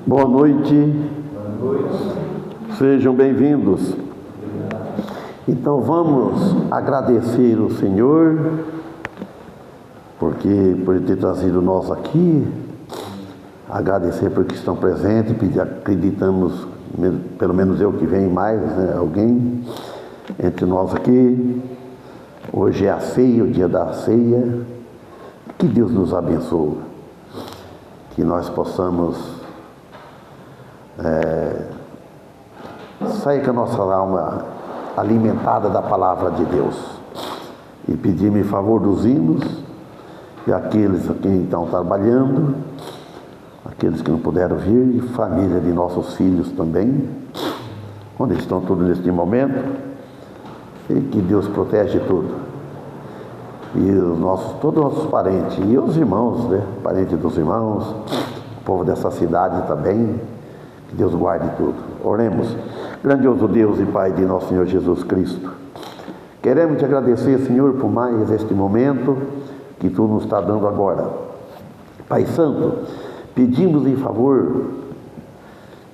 Boa noite. Sejam bem-vindos. Então vamos agradecer o Senhor, porque por ter trazido nós aqui, agradecer porque estão presentes, acreditamos, pelo menos eu que venho mais, né, alguém entre nós aqui. Hoje é a ceia, o dia da ceia. Que Deus nos abençoe, que nós possamos sair com a nossa alma alimentada da palavra de Deus, e pedir-me favor dos hinos e aqueles que estão trabalhando, aqueles que não puderam vir, e família de nossos filhos também, onde estão todos neste momento, e que Deus protege tudo, e todos os nossos parentes, e os irmãos, né? Parentes dos irmãos, o povo dessa cidade também, que Deus guarde tudo. Oremos. Grandioso Deus e Pai de nosso Senhor Jesus Cristo, queremos te agradecer, Senhor, por mais este momento que Tu nos está dando agora. Pai Santo, pedimos em favor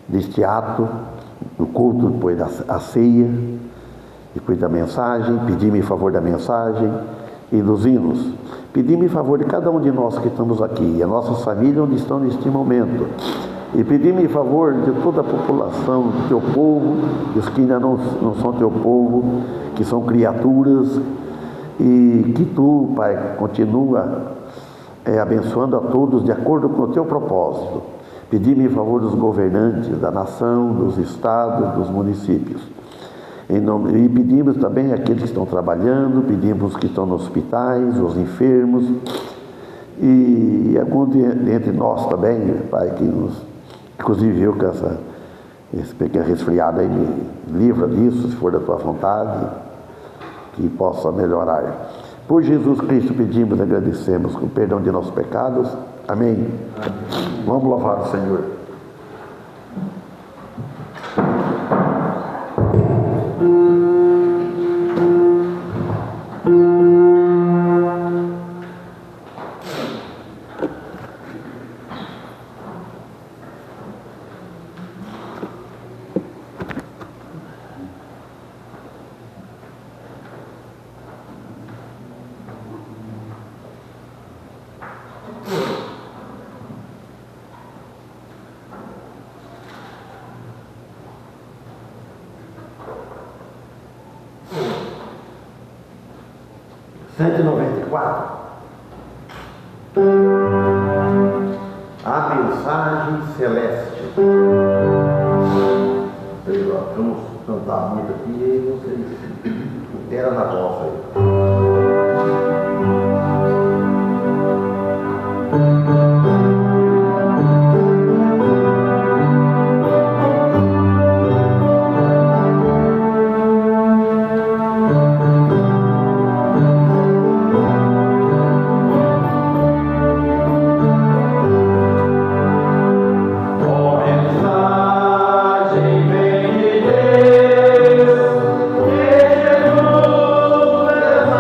deste ato, do culto, depois da ceia, depois da mensagem, pedimos em favor da mensagem e dos hinos. Pedimos em favor de cada um de nós que estamos aqui, e a nossa família onde estão neste momento. E pedimos em favor de toda a população, do Teu povo, dos que ainda não são Teu povo, que são criaturas, e que Tu, Pai, continua abençoando a todos de acordo com o Teu propósito. Pedimos em favor dos governantes da nação, dos estados, dos municípios. E pedimos também àqueles que estão trabalhando, pedimos os que estão nos hospitais, os enfermos, e alguns entre nós também, Pai, que inclusive eu com esse pequeno resfriado aí, me livra disso, se for da Tua vontade, que possa melhorar. Por Jesus Cristo pedimos e agradecemos, com o perdão de nossos pecados. Amém. Vamos louvar o Senhor. A mensagem celeste. Vamos cantar muito aqui e vocês intera na voz aí. Vem de Deus, que Jesus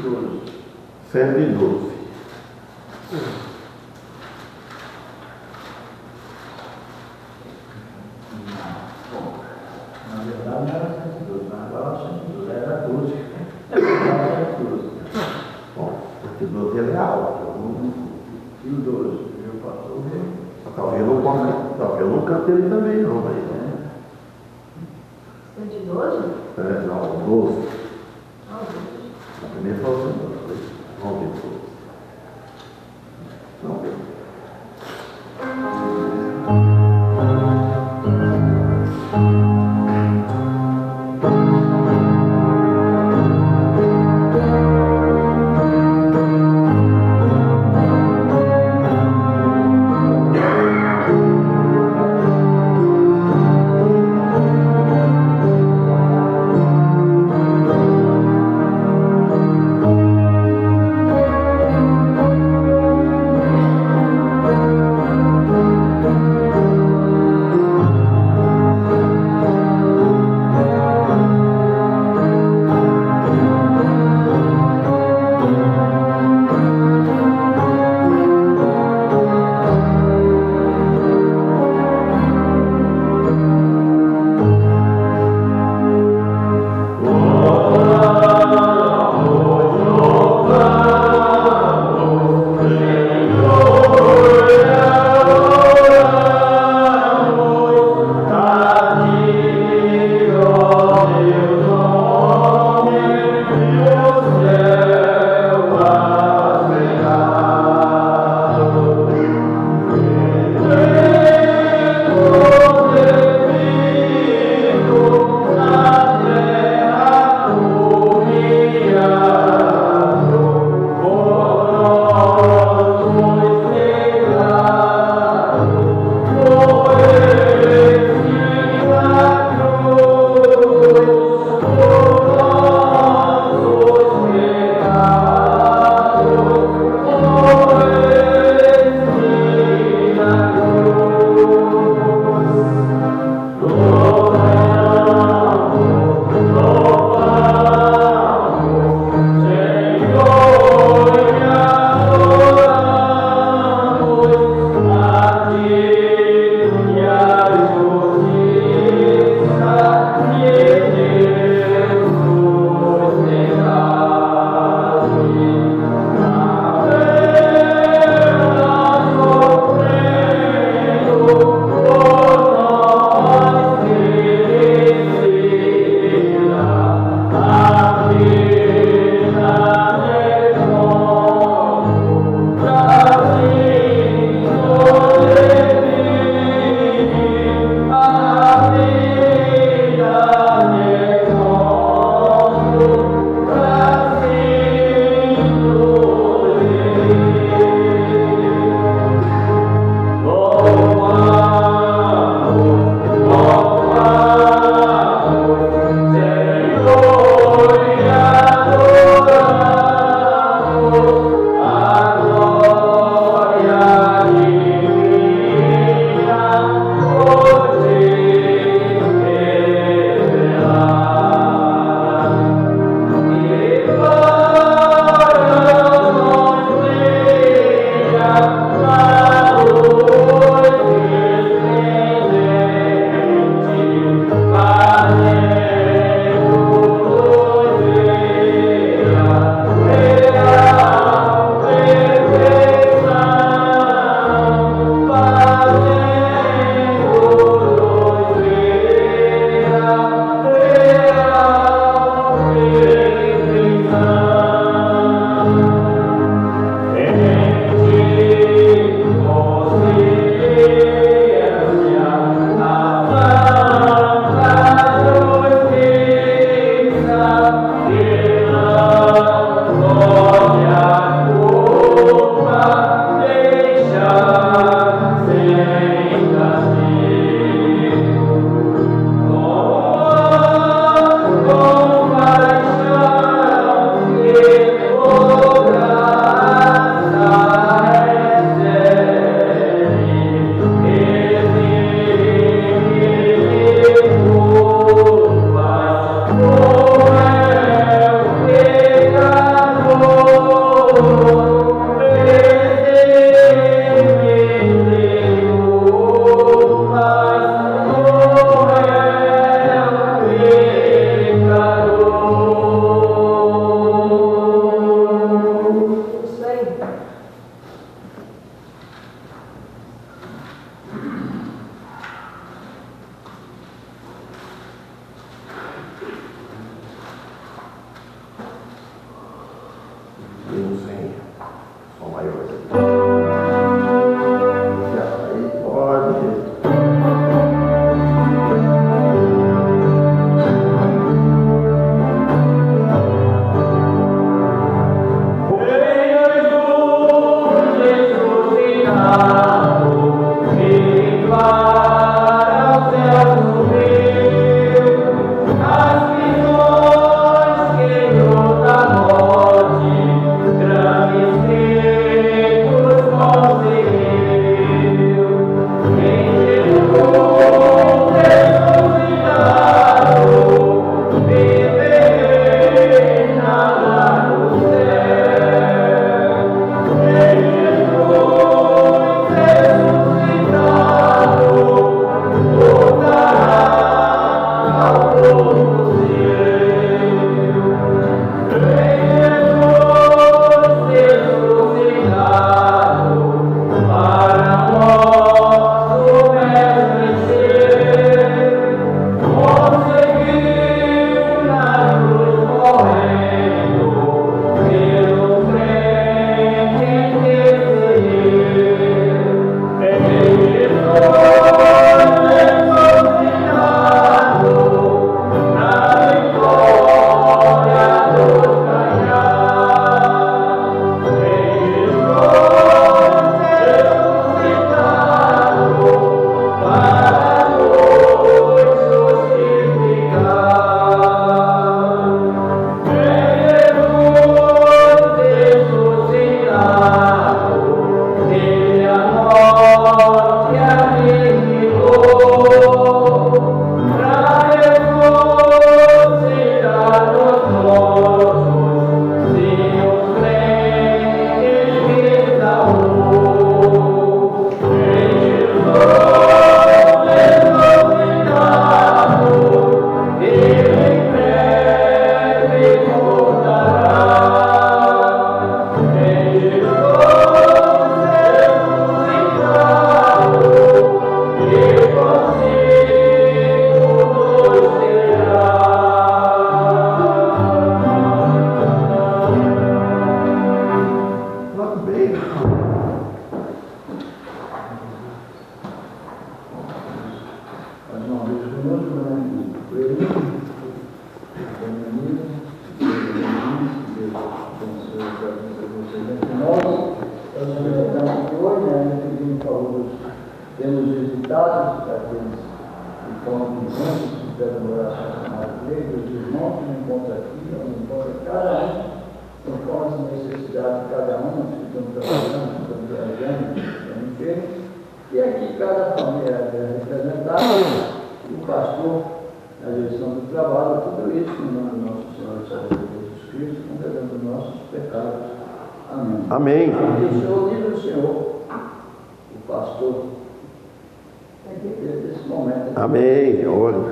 7:12. Na verdade não era 112, mas agora 112, era 12. Era 112. Bom, 7:12 é alto. E o 12, viu, pastor? Talvez eu não cante ele também, não, mas. 112? Não, 12. Ah, 12. A primeira falou 112. Vamos ver. Vamos ver. maior. Aí pode. Temos visitado aqueles que foram juntos, fizeram oração chamada igreja, os irmãos que não encontram aqui, não encontram cada um, conforme as necessidades de cada um, que estão trabalhando, que estão viajando, que estão enfermos, e aqui cada família é representada, e o pastor, na direção do trabalho, tudo isso em nome do nosso Senhor e Salvador Jesus Cristo, condenando nossos pecados. Amém. Amém. E o Senhor livre o Senhor, o pastor, desse momento. Amém.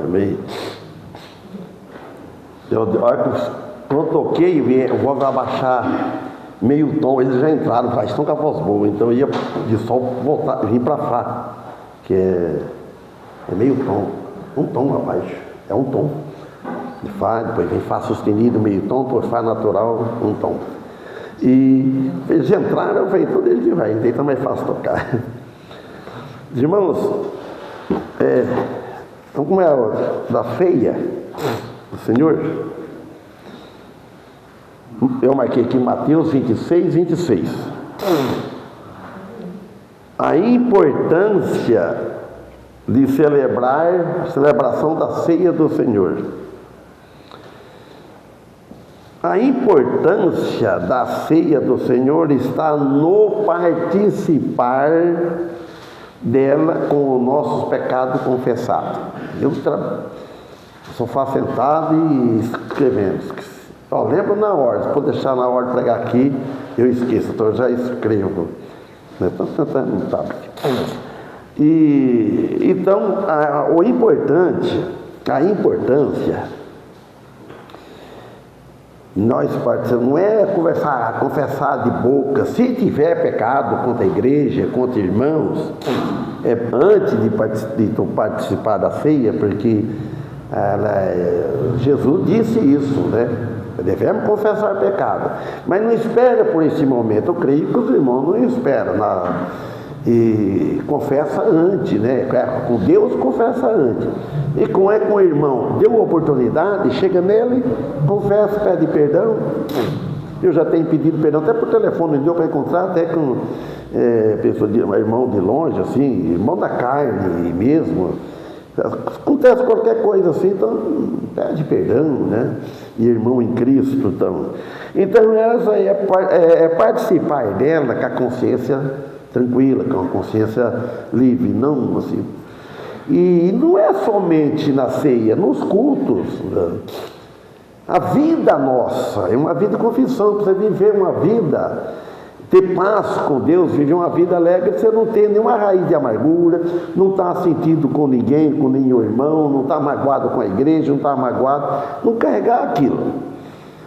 Amém. Quando toquei, eu vou abaixar meio tom, eles já entraram, já estão com a voz boa, então eu ia de sol voltar, vir para Fá, que é meio tom, um tom abaixo, é um tom de Fá, depois vem Fá sustenido, meio tom, depois Fá natural, um tom. E eles entraram, eu falei, então eles vai, então é mais fácil tocar. Irmãos, então como é a da ceia do Senhor, eu marquei aqui Mateus 26, 26. A importância de celebrar a celebração da ceia do Senhor. A importância da ceia do Senhor está no participar dela com os nossos pecados confessados. Eu só faço sentado e escrevendo. Lembro na hora, se for deixar na hora de pregar aqui, eu esqueço, então eu já escrevo. Estou tentando no tablet. Então, a importância, nós participamos, não é confessar de boca, se tiver pecado contra a igreja, contra irmãos, antes de participar da ceia, porque Jesus disse isso, né? Devemos confessar pecado, mas não espera por esse momento. Eu creio que os irmãos não esperam e confessa antes, né? Com Deus confessa antes, e com o irmão deu oportunidade, chega nele, confessa, pede perdão. Eu já tenho pedido perdão até por telefone, deu para encontrar até com pessoa irmão de longe, assim, irmão da carne mesmo. Acontece qualquer coisa assim, então pede perdão, né? E irmão em Cristo, então essa é participar dela com a consciência tranquila, com a consciência livre, não assim. E não é somente na ceia, nos cultos, né? A vida nossa é uma vida de confissão. Para você viver uma vida, ter paz com Deus, viver uma vida alegre, você não tem nenhuma raiz de amargura, não está sentido com ninguém, com nenhum irmão, não está magoado com a igreja, não está magoado, não carregar aquilo.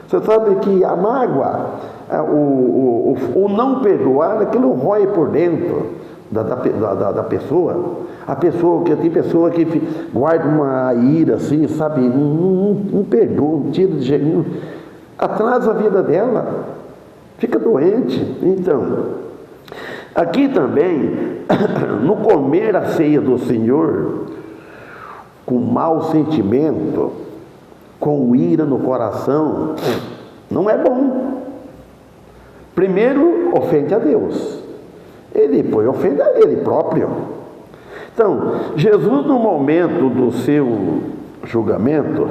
Você sabe que a mágoa, o não perdoar, aquilo rói por dentro da pessoa. A pessoa que tem pessoa que guarda uma ira assim, sabe, não perdoa, não tira de jeito nenhum, atrasa a vida dela, fica doente. Então, aqui também, no comer a ceia do Senhor, com mau sentimento, com ira no coração, não é bom. Primeiro, ofende a Deus, e depois ofende a Ele próprio. Então, Jesus, no momento do seu julgamento,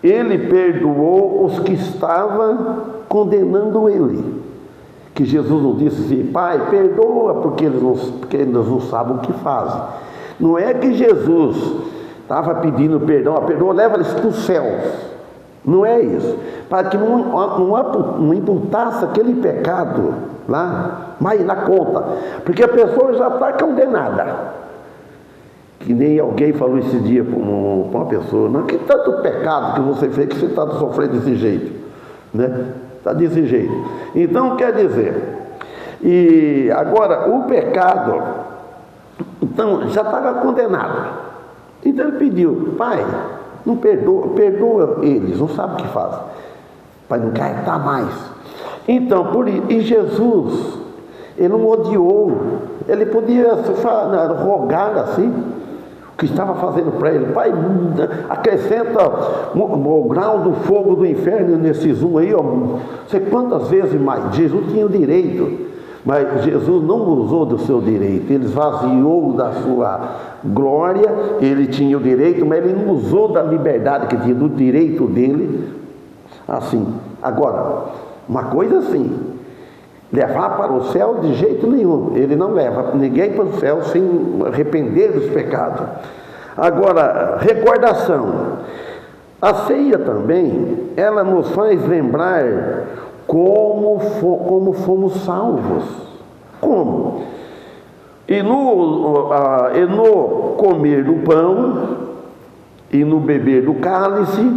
Ele perdoou os que estavam condenando Ele. Que Jesus não disse assim: Pai, perdoa, porque eles não sabem o que fazem. Não é que Jesus estava pedindo perdão, leva eles para os céus. Não é isso. Para que não imputasse aquele pecado lá, mas na conta. Porque a pessoa já está condenada. Que nem alguém falou esse dia para uma pessoa: não, que tanto pecado que você fez que você está sofrendo desse jeito, né? Está desse jeito. Então, quer dizer, e agora o pecado, então, já estava condenado. Então ele pediu: Pai, não perdoa eles, não sabe o que faz. Pai, não carregar mais. Então, e Jesus, Ele não odiou. Ele podia rogar assim, o que estava fazendo para ele: Pai, acrescenta o grau do fogo do inferno nesses aí, ó, sei quantas vezes mais. Jesus tinha o direito, mas Jesus não usou do seu direito. Ele esvaziou da sua glória. Ele tinha o direito, mas ele não usou da liberdade que tinha, do direito dele, assim. Agora, uma coisa assim, levar para o céu de jeito nenhum. Ele não leva ninguém para o céu sem arrepender dos pecados. Agora, recordação. A ceia também, ela nos faz lembrar como fomos salvos. Como? E no comer do pão e no beber do cálice,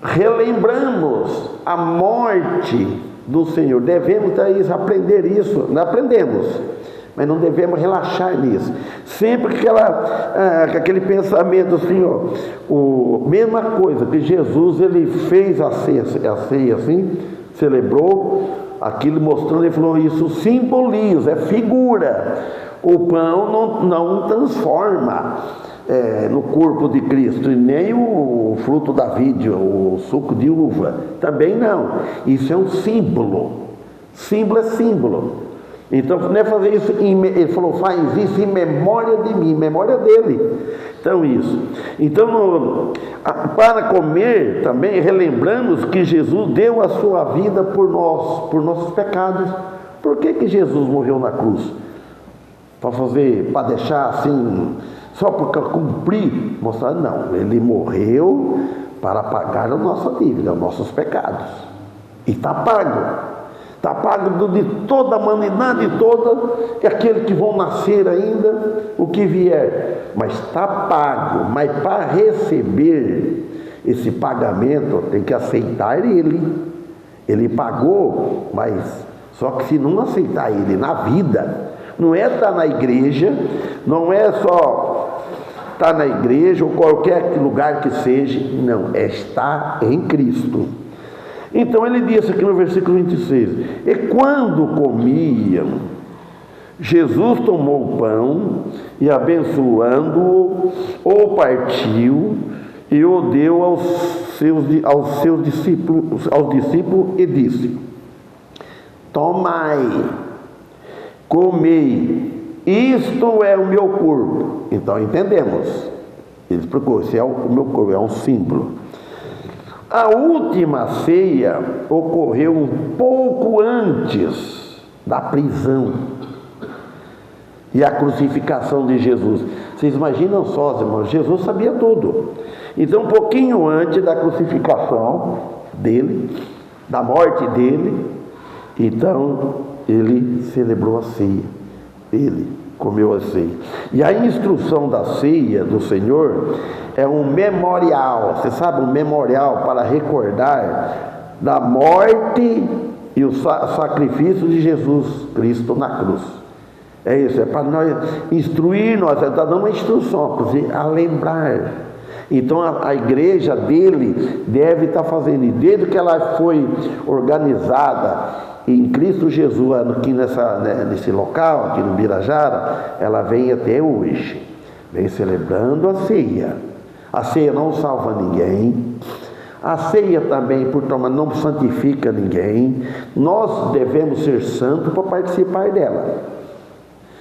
relembramos a morte do Senhor. Devemos aprender isso. Não aprendemos, mas não devemos relaxar nisso. Sempre com aquele pensamento assim, mesma coisa que Jesus, ele fez a ceia assim, celebrou aquilo, mostrando, ele falou: isso simboliza, é figura. O pão não transforma no corpo de Cristo, e nem o fruto da vide, o suco de uva, também não. Isso é um símbolo. Símbolo é símbolo. Então, não é fazer isso, ele falou: faz isso em memória de mim, em memória dele. Então, isso. Então, para comer também, relembramos que Jesus deu a sua vida por nós, por nossos pecados. Por que Jesus morreu na cruz? Para deixar assim, só para cumprir, mostrar? Não, ele morreu para pagar a nossa dívida, os nossos pecados. E está pago. Está pago de toda a humanidade toda, e aqueles que vão nascer ainda, o que vier. Mas está pago. Mas para receber esse pagamento, tem que aceitar ele. Ele pagou, mas só que se não aceitar ele na vida, não é estar na igreja, não é só está na igreja ou qualquer lugar que seja. Não, é estar em Cristo. Então ele disse aqui no versículo 26: e quando comiam, Jesus tomou o pão e, abençoando-o, o partiu e o deu aos seus discípulos e disse: tomai, comei, isto é o meu corpo. Então entendemos, ele explicou, esse é o meu corpo, é um símbolo. A última ceia ocorreu um pouco antes da prisão e a crucificação de Jesus. Vocês imaginam só, irmãos, Jesus sabia tudo. Então, um pouquinho antes da crucificação dele, da morte dele, então ele celebrou a ceia, ele comeu a ceia. E a instrução da ceia do Senhor é um memorial, você sabe, um memorial para recordar da morte e o sacrifício de Jesus Cristo na cruz. É isso, é para nós instruir, nós está dando uma instrução, a lembrar. Então a igreja dele deve estar fazendo isso, desde que ela foi organizada em Cristo Jesus, aqui nesse local, aqui no Birajara, ela vem até hoje, vem celebrando a ceia. A ceia não salva ninguém, a ceia também, por tomar, não santifica ninguém. Nós devemos ser santos para participar dela.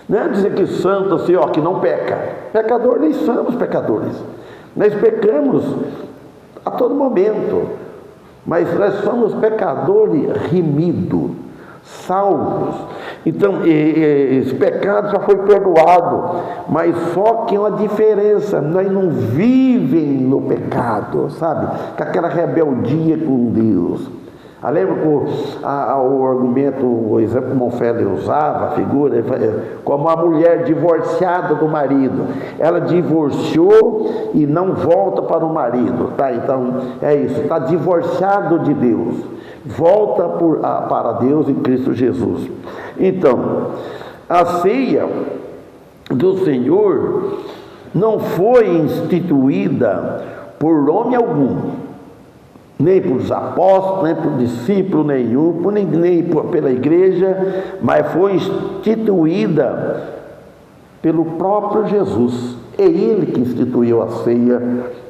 Não é dizer que santo assim, que não peca. Pecadores, nem somos pecadores. Nós pecamos a todo momento, mas nós somos pecadores remidos, salvos. Então, esse pecado já foi perdoado, mas só que é uma diferença, nós não vivem no pecado, sabe? Com aquela rebeldia com Deus. Lembra o argumento, o exemplo que Monfeld usava, a figura, como a mulher divorciada do marido. Ela divorciou e não volta para o marido, tá? Então, é isso, está divorciado de Deus. Volta para Deus em Cristo Jesus. Então, a ceia do Senhor não foi instituída por homem algum, nem por os apóstolos, nem por discípulo nenhum, nem pela igreja, mas foi instituída pelo próprio Jesus. É ele que instituiu a ceia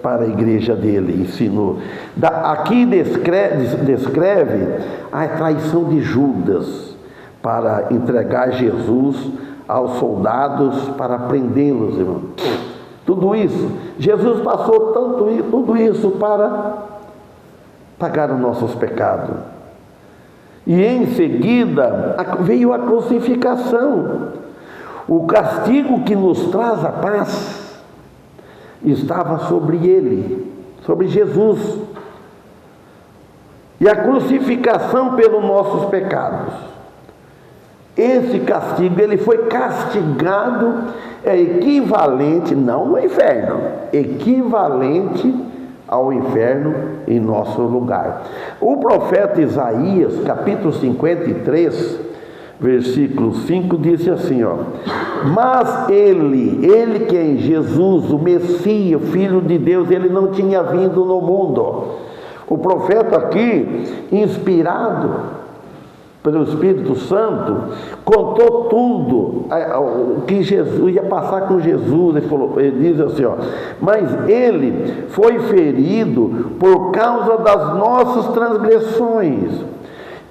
para a igreja dele, ensinou. Aqui descreve a traição de Judas para entregar Jesus aos soldados para prendê-los, irmão. Tudo isso, Jesus passou tudo isso para pagar os nossos pecados. E em seguida veio a crucificação. O castigo que nos traz a paz estava sobre ele, sobre Jesus. E a crucificação pelos nossos pecados. Esse castigo, ele foi castigado, é equivalente, não no inferno, equivalente ao inferno em nosso lugar. O profeta Isaías, capítulo 53, versículo 5, disse assim, mas ele que é Jesus, o Messias, o Filho de Deus, ele não tinha vindo no mundo. O profeta aqui, inspirado pelo Espírito Santo, contou tudo o que Jesus ia passar com Jesus. Ele diz assim, mas ele foi ferido por causa das nossas transgressões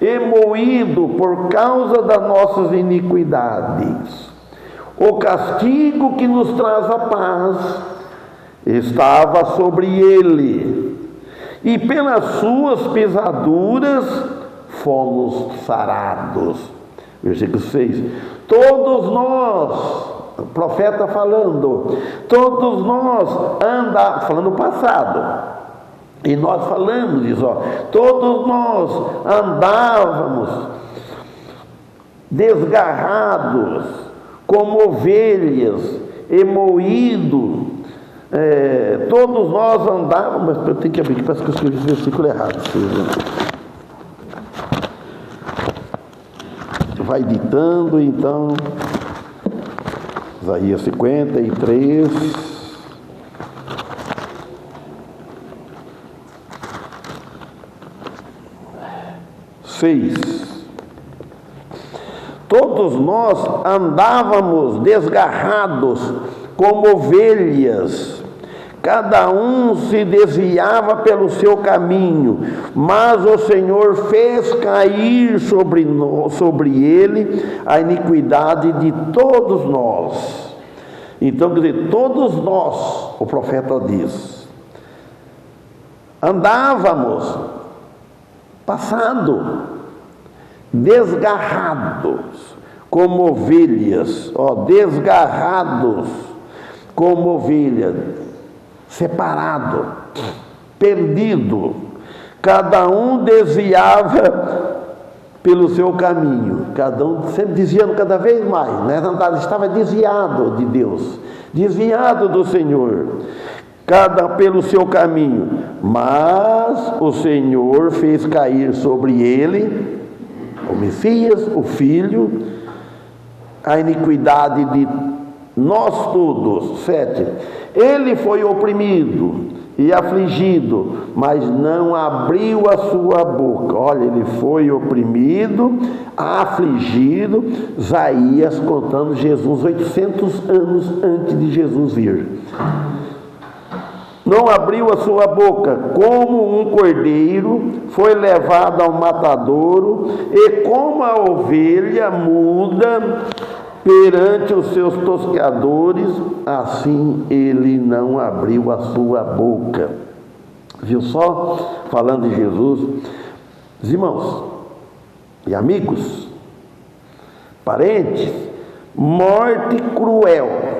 e moído por causa das nossas iniquidades. O castigo que nos traz a paz estava sobre ele, e pelas suas pisaduras fomos sarados. Versículo 6. Todos nós, o profeta falando, todos nós andávamos, falando o passado, e nós falamos isso, todos nós andávamos desgarrados como ovelhas e moídos, todos nós andávamos, mas eu tenho que abrir aqui, parece que eu escrevi esse versículo errado. Vai ditando, então, Isaías 53, 6. Todos nós andávamos desgarrados como ovelhas, cada um se desviava pelo seu caminho, mas o Senhor fez cair sobre ele a iniquidade de todos nós. Então, quer dizer, todos nós, o profeta diz, andávamos, passando, desgarrados como ovelhas, desgarrados como ovelha, separado, perdido, cada um desviava pelo seu caminho, cada um sempre desviando cada vez mais, né? Estava desviado de Deus, desviado do Senhor, cada pelo seu caminho, mas o Senhor fez cair sobre ele, o Messias, o Filho, a iniquidade de nós todos. 7. Ele foi oprimido e afligido, mas não abriu a sua boca. Olha, ele foi oprimido, afligido. Isaías contando Jesus 800 anos antes de Jesus vir. Não abriu a sua boca, como um cordeiro foi levado ao matadouro, e como a ovelha muda perante os seus tosqueadores, assim ele não abriu a sua boca. Viu só? Falando de Jesus, os irmãos e amigos, parentes, morte cruel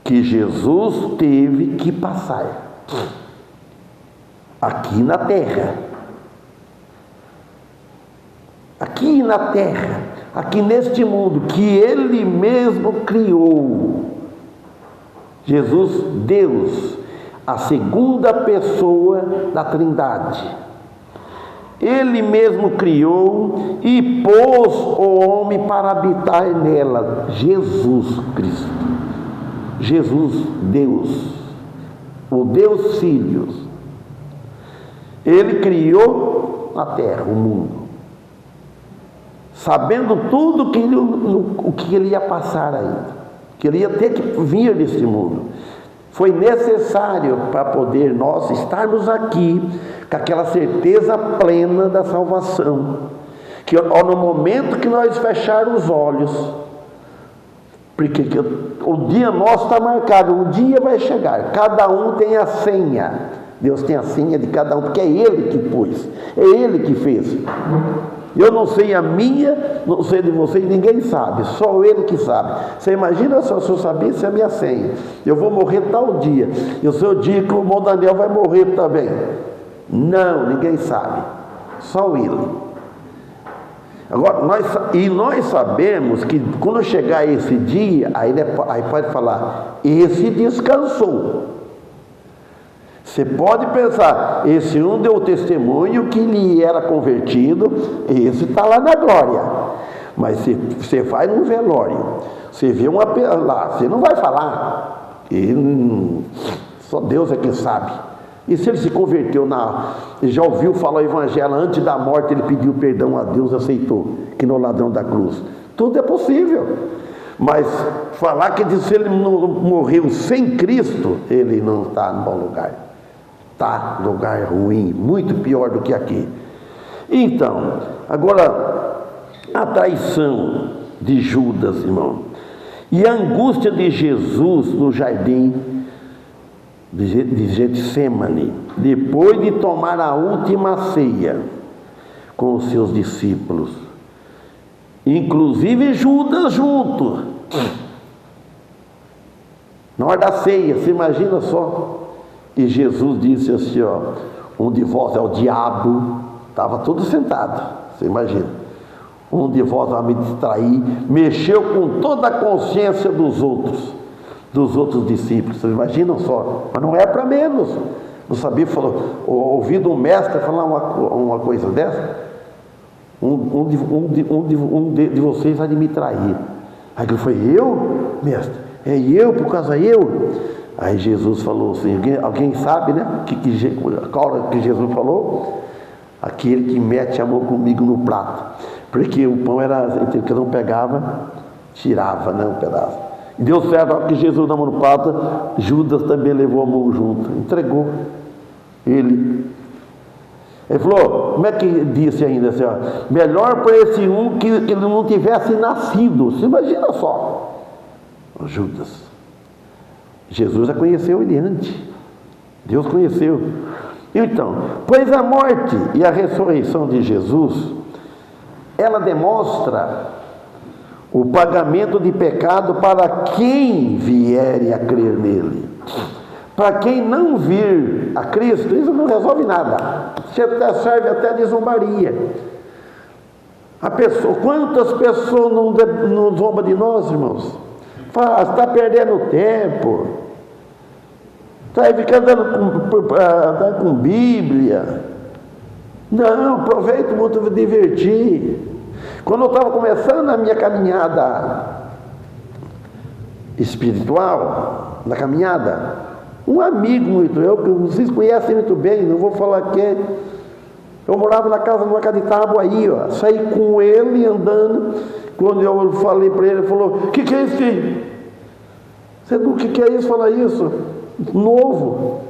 que Jesus teve que passar aqui na terra, aqui neste mundo que Ele mesmo criou. Jesus, Deus, a segunda pessoa da Trindade, Ele mesmo criou e pôs o homem para habitar nela. Jesus Cristo, Jesus, Deus, o Deus Filho, Ele criou a terra, o mundo, sabendo tudo o que Ele ia passar ainda, que Ele ia ter que vir nesse mundo. Foi necessário para poder nós estarmos aqui com aquela certeza plena da salvação, que no momento que nós fecharmos os olhos, porque o dia nosso está marcado, um dia vai chegar, cada um tem a senha, Deus tem a senha de cada um, porque é Ele que pôs, é Ele que fez. Eu não sei a minha, não sei de vocês, ninguém sabe, só Ele que sabe. Você imagina se eu sabesse a minha senha, eu vou morrer tal dia, e o seu dia que o irmão Daniel vai morrer também. Não, ninguém sabe, só Ele. Agora, nós sabemos que quando chegar esse dia, aí pode falar, esse descansou. Você pode pensar, esse um deu testemunho que ele era convertido, esse está lá na glória. Mas você vai num velório, você vê uma lá, você não vai falar, só Deus é quem sabe. E se ele se converteu ele já ouviu falar o evangelho, antes da morte ele pediu perdão a Deus, aceitou, que no ladrão da cruz. Tudo é possível. Mas falar que se ele não morreu sem Cristo, ele não está no bom lugar. Está no lugar ruim, muito pior do que aqui. Então, agora, a traição de Judas, irmão, e a angústia de Jesus no jardim de Getsêmani, depois de tomar a última ceia com os seus discípulos, inclusive Judas junto, na hora da ceia, você imagina só, e Jesus disse assim, um de vós é o diabo, estava todo sentado, você imagina, um de vós vai me distrair, mexeu com toda a consciência dos outros discípulos, vocês imaginam só, mas não é para menos, não sabia, ouvido um mestre falar uma coisa dessa, um de vocês vai me trair. Aí ele foi, eu, mestre? É eu, por causa eu? Aí Jesus falou assim, alguém sabe, né? Qual que Jesus falou? aquele que mete a mão comigo no prato. Porque o pão era, cada um pegava, tirava, né, um pedaço. E deu certo, que Jesus dá a mão no prato, Judas também levou a mão junto, entregou ele. Ele falou, como é que disse ainda assim, ó, melhor para esse um que ele não tivesse nascido. Você imagina só, Judas. Jesus já conheceu ele antes. Deus conheceu. Então, pois a morte e a ressurreição de Jesus, ela demonstra o pagamento de pecado para quem vier a crer nele. Para quem não vir a Cristo, isso não resolve nada. Serve até de zombaria. Quantas pessoas não zombam de nós, irmãos? Fala, está perdendo tempo. Está aí ficando andando com Bíblia. Não, aproveito muito me divertir. Quando eu estava começando a minha caminhada espiritual, na caminhada, um amigo muito, que vocês conhecem muito bem, não vou falar quem, eu morava na casa, numa casa de tábua aí, ó, saí com ele andando, quando eu falei para ele, ele falou, o que é isso, filho? Você o que é isso, falar isso? Novo,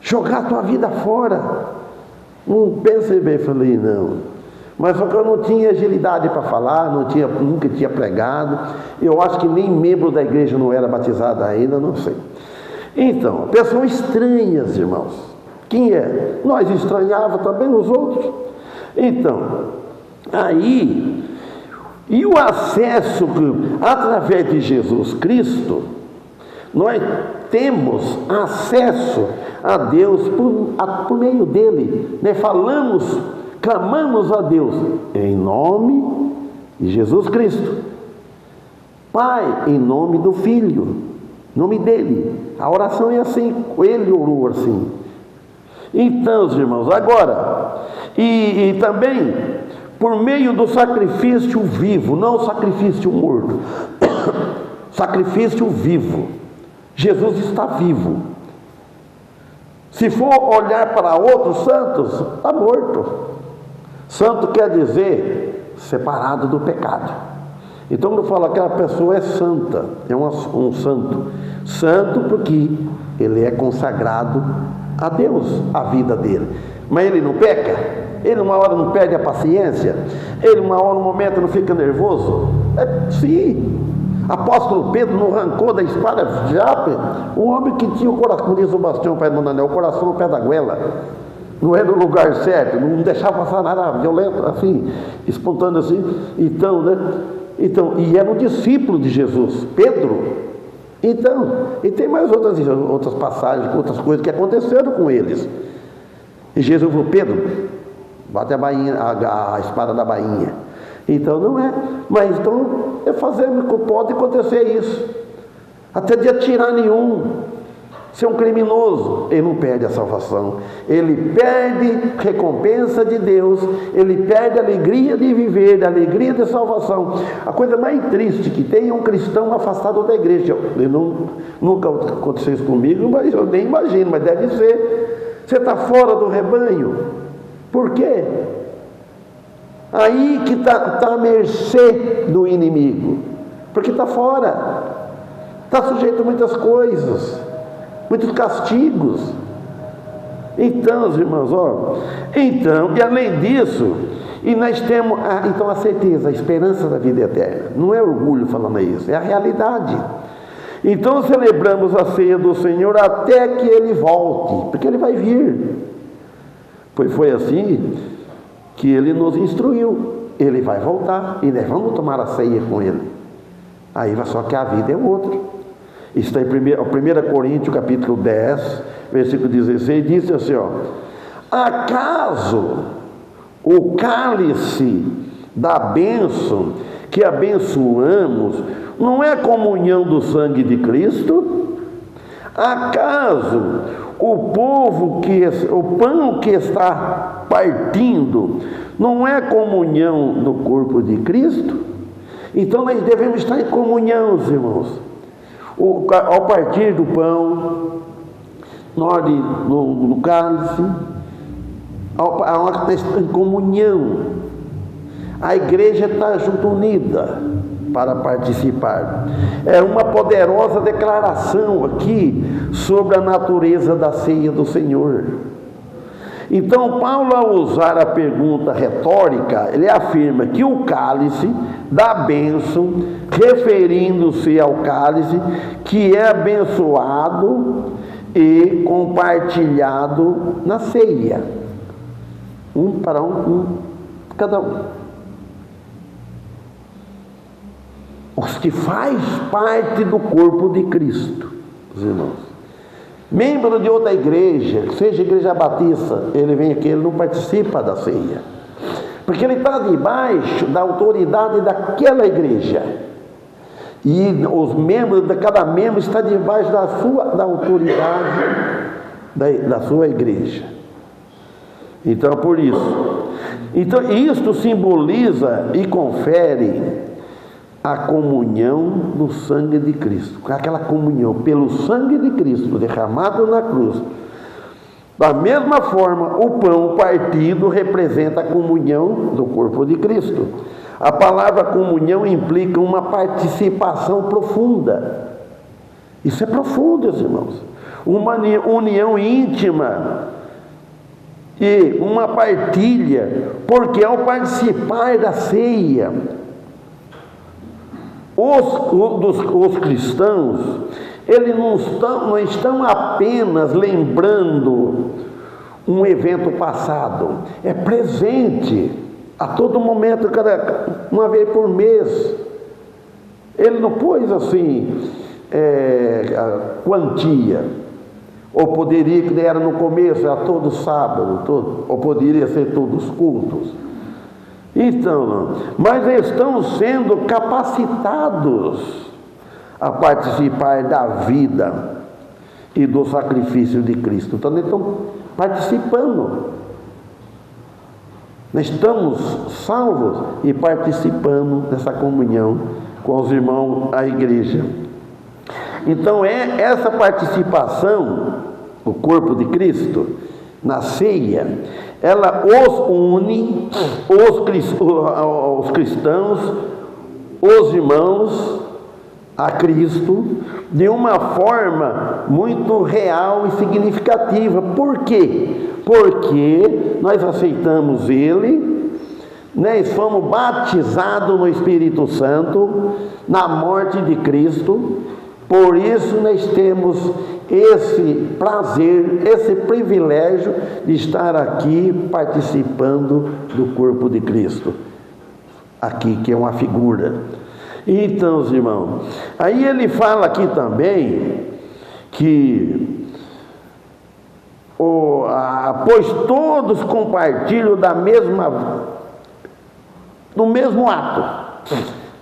jogar a tua vida fora. Não pensei bem, falei, não. Mas só que eu não tinha agilidade para falar, nunca tinha pregado. Eu acho que nem membro da igreja não era batizado ainda, não sei. Então, pessoas estranhas, irmãos. Quem é? Nós estranhávamos também os outros. Então, aí, e o acesso através de Jesus Cristo, nós temos acesso a Deus por meio dele, né? Clamamos a Deus em nome de Jesus Cristo. Pai, em nome do Filho, em nome dele. A oração é assim, ele orou assim. Então, irmãos, agora, e também por meio do sacrifício vivo, não sacrifício morto, sacrifício vivo. Jesus está vivo. Se for olhar para outros santos, está morto. Santo quer dizer separado do pecado. Então, quando fala que a pessoa é santa, é um santo. Santo porque ele é consagrado a Deus, a vida dele. Mas ele não peca? Ele uma hora não perde a paciência? Ele uma hora, um momento, não fica nervoso? Sim. Apóstolo Pedro não arrancou da espada já, o homem que tinha o coração, como diz o Bastião, pai do Anel, o coração no pé da goela, não era no lugar certo, não deixava passar nada violento, assim, espontâneo assim, então, né? Então, e era um discípulo de Jesus, Pedro. Então, e tem mais outras passagens, outras coisas que aconteceram com eles. E Jesus falou, Pedro, bate a espada da bainha. Então não é, mas então pode acontecer isso, até de atirar nenhum, ser um criminoso, ele não perde a salvação, ele perde recompensa de Deus, ele perde a alegria de viver, a alegria de salvação. A coisa mais triste que tem é um cristão afastado da igreja. Nunca aconteceu isso comigo, mas eu nem imagino, mas deve ser. Você está fora do rebanho, por quê? Aí que está à mercê do inimigo, porque está fora, está sujeito a muitas coisas, muitos castigos. Então, irmãos, então, e além disso, e nós temos então a certeza, a esperança da vida eterna. Não é orgulho falando isso, é a realidade. Então celebramos a ceia do Senhor até que Ele volte, porque Ele vai vir. Pois foi assim que Ele nos instruiu. Ele vai voltar e nós vamos tomar a ceia com Ele. Aí só que a vida é outra. Está em 1 Coríntios capítulo 10, versículo 16, diz assim, acaso o cálice da bênção que abençoamos não é comunhão do sangue de Cristo? Acaso o pão que está partindo não é comunhão do corpo de Cristo? Então nós devemos estar em comunhão, irmãos. Ao partir do pão, no cálice, em comunhão. A igreja está junto, unida para participar. É uma poderosa declaração aqui sobre a natureza da ceia do Senhor. Então, Paulo, ao usar a pergunta retórica, ele afirma que o cálice da bênção, referindo-se ao cálice que é abençoado e compartilhado na ceia, para cada um. Os que faz parte do corpo de Cristo, os irmãos. Membro de outra igreja, seja igreja batista, ele vem aqui, ele não participa da ceia, porque ele está debaixo da autoridade daquela igreja, e os membros de cada membro está debaixo da autoridade da sua igreja. Então, por isso, isto simboliza e confere a comunhão do sangue de Cristo, aquela comunhão pelo sangue de Cristo derramado na cruz. Da mesma forma, o pão partido representa a comunhão do corpo de Cristo. A palavra comunhão implica uma participação profunda. Isso é profundo, meus irmãos. Uma união íntima e uma partilha, porque ao participar da ceia, os cristãos, eles não estão apenas lembrando um evento passado, é presente a todo momento, uma vez por mês. Ele não pôs assim a quantia, ou poderia que era no começo, era todo sábado, ou poderia ser todos os cultos. Então, mas estão sendo capacitados a participar da vida e do sacrifício de Cristo. Então, eles estão participando. Nós estamos salvos e participando dessa comunhão com os irmãos da igreja. Então, essa participação, o corpo de Cristo, na ceia, ela os une, os cristãos, os irmãos, a Cristo, de uma forma muito real e significativa. Por quê? Porque nós aceitamos Ele, nós fomos batizados no Espírito Santo, na morte de Cristo. Por isso nós temos esse prazer, esse privilégio de estar aqui participando do corpo de Cristo. Aqui, que é uma figura. Então, irmãos, aí ele fala aqui também que pois todos compartilham do mesmo ato.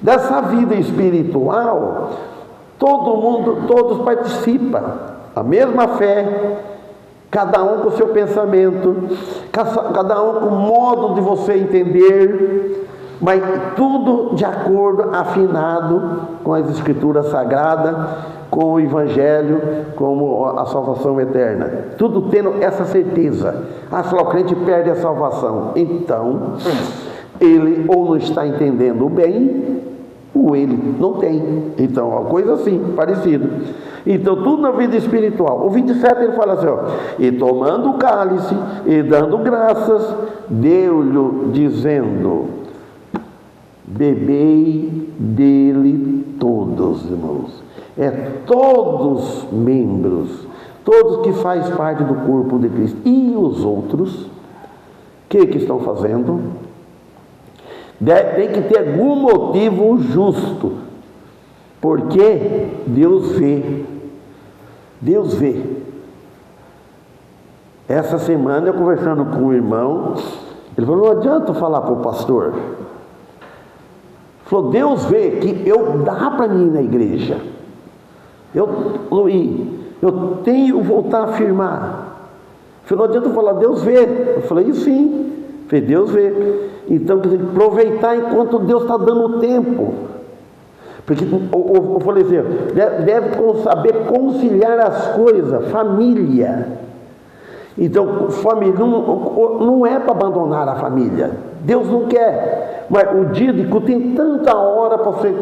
Dessa vida espiritual, todos participam, a mesma fé, cada um com o seu pensamento, cada um com o modo de você entender, mas tudo de acordo, afinado com as Escrituras Sagradas, com o Evangelho, com a salvação eterna. Tudo tendo essa certeza. Afinal, o crente perde a salvação. Então, ele ou não está entendendo bem, ou ele não tem. Então, uma coisa assim, parecida. Então, tudo na vida espiritual. O 27 ele fala assim, e tomando o cálice e dando graças, deu-lhe dizendo, bebei dele todos, irmãos. Todos membros, todos que faz parte do corpo de Cristo. E os outros, o que estão fazendo? Tem que ter algum motivo justo, porque Deus vê. Deus vê. Essa semana eu conversando com um irmão, ele falou, não adianta falar para o pastor. Ele falou, Deus vê que dá para mim ir na igreja. Eu tenho que voltar a afirmar. Ele falou, não adianta falar, Deus vê. Eu falei, sim. Falei, Deus vê. Então, tem que aproveitar enquanto Deus está dando tempo. Porque, eu falei assim, deve saber conciliar as coisas, família. Então, família não é para abandonar a família. Deus não quer. Mas o dia de culto tem tanta hora para você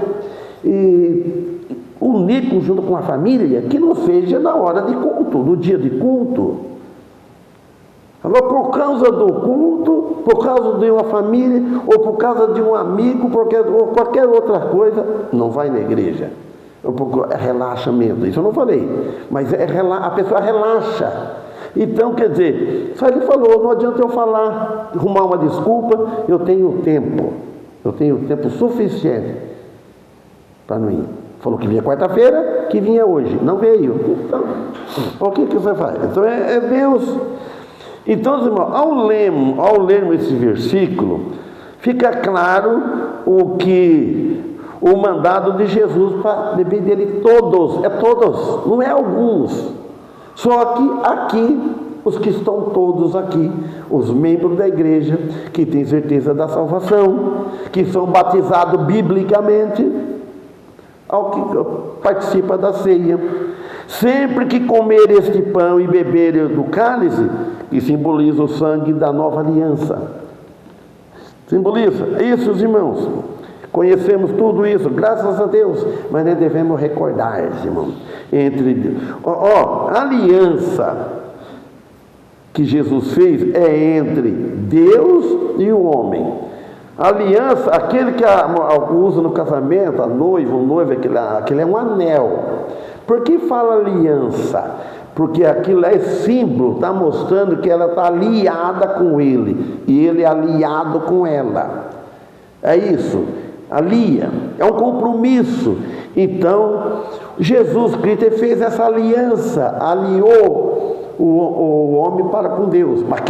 unir junto com a família, que não seja na hora de culto, no dia de culto. Agora, por causa do culto, por causa de uma família, ou por causa de um amigo, ou qualquer outra coisa, não vai na igreja. É relaxamento, isso eu não falei, mas a pessoa relaxa. Então, quer dizer, só ele falou, não adianta eu falar, arrumar uma desculpa, eu tenho tempo suficiente para não ir. Falou que vinha quarta-feira, que vinha hoje, não veio. Então, o que você faz? Então é Deus. Então, irmãos, ao lermos esse versículo, fica claro o mandado de Jesus para beber dele todos, não é alguns. Só que aqui, os que estão todos aqui, os membros da igreja, que têm certeza da salvação, que são batizados biblicamente, ao que participa da ceia. Sempre que comer este pão e beber do cálice, que simboliza o sangue da nova aliança. Simboliza. É isso, irmãos. Conhecemos tudo isso, graças a Deus, mas nós devemos recordar, irmãos, entre Deus. A aliança que Jesus fez é entre Deus e o homem. A aliança, aquele que usa no casamento, a noiva, o noivo, aquele é um anel. Por que fala aliança? Porque aquilo é símbolo, está mostrando que ela está aliada com ele, e ele é aliado com ela. É isso. Alia, é um compromisso. Então, Jesus Cristo fez essa aliança, aliou o homem para com Deus, mas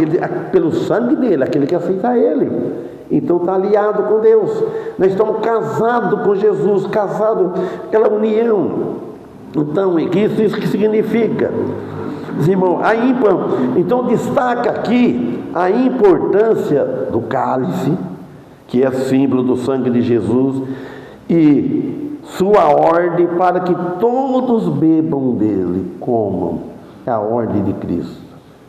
pelo sangue dele, aquele que aceita ele. Então está aliado com Deus. Nós estamos casados com Jesus, casados, aquela união. Então, isso que significa? Irmão, então destaca aqui a importância do cálice, que é símbolo do sangue de Jesus, e sua ordem para que todos bebam dele, comam. É a ordem de Cristo.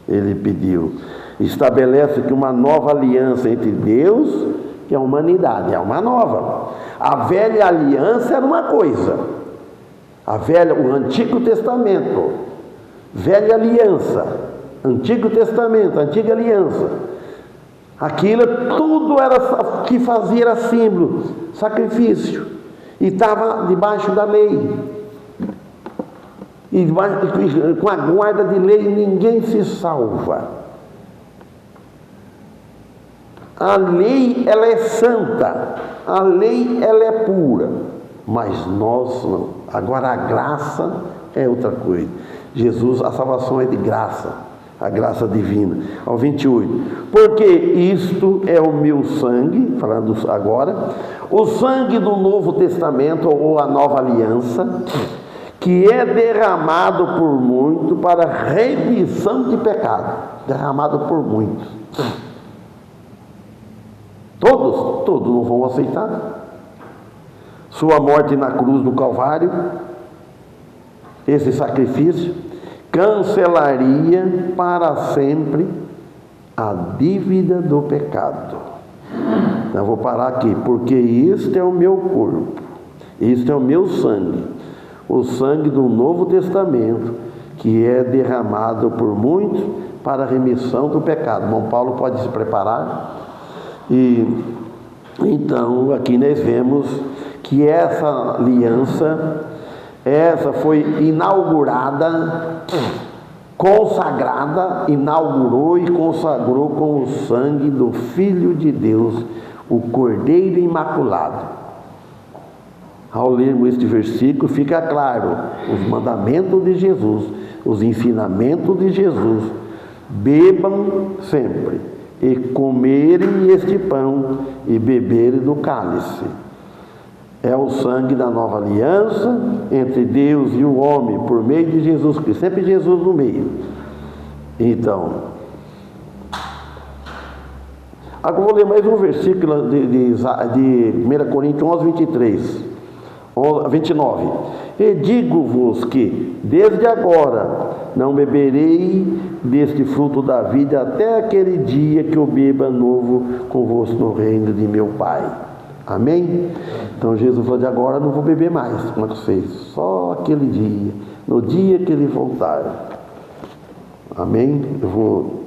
Ele pediu. Estabelece que uma nova aliança entre Deus e a humanidade. É uma nova. A velha aliança era uma coisa. O Antigo Testamento. Velha aliança. Antigo Testamento, Antiga Aliança. Aquilo tudo que fazia era símbolo, sacrifício, e estava debaixo da lei, e com a guarda de lei ninguém se salva. A lei ela é santa, a lei ela é pura, mas nós não. Agora a graça é outra coisa. Jesus, a salvação é de graça. A graça divina. Ao 28. Porque isto é o meu sangue, falando agora, o sangue do Novo Testamento, ou a nova aliança, que é derramado por muito para remissão de pecado. Derramado por muitos. Todos não vão aceitar. Sua morte na cruz do Calvário, esse sacrifício, cancelaria para sempre a dívida do pecado. Eu vou parar aqui, porque este é o meu corpo, este é o meu sangue, o sangue do Novo Testamento, que é derramado por muitos para a remissão do pecado. Irmão Paulo pode se preparar. E então aqui nós vemos que essa aliança, essa foi inaugurada, consagrada, inaugurou e consagrou com o sangue do Filho de Deus, o Cordeiro Imaculado. Ao lermos este versículo, fica claro os mandamentos de Jesus, os ensinamentos de Jesus. Bebam sempre, e comerem este pão, e beberem do cálice. É o sangue da nova aliança entre Deus e o homem, por meio de Jesus Cristo. Sempre Jesus no meio. Então, agora vou ler mais um versículo de 1 Coríntios 11, 23. 29. E digo-vos que, desde agora, não beberei deste fruto da vida até aquele dia que eu beba novo convosco no reino de meu Pai. Amém? Então Jesus falou: de agora não vou beber mais com vocês, só aquele dia, no dia que ele voltar. Amém? Eu vou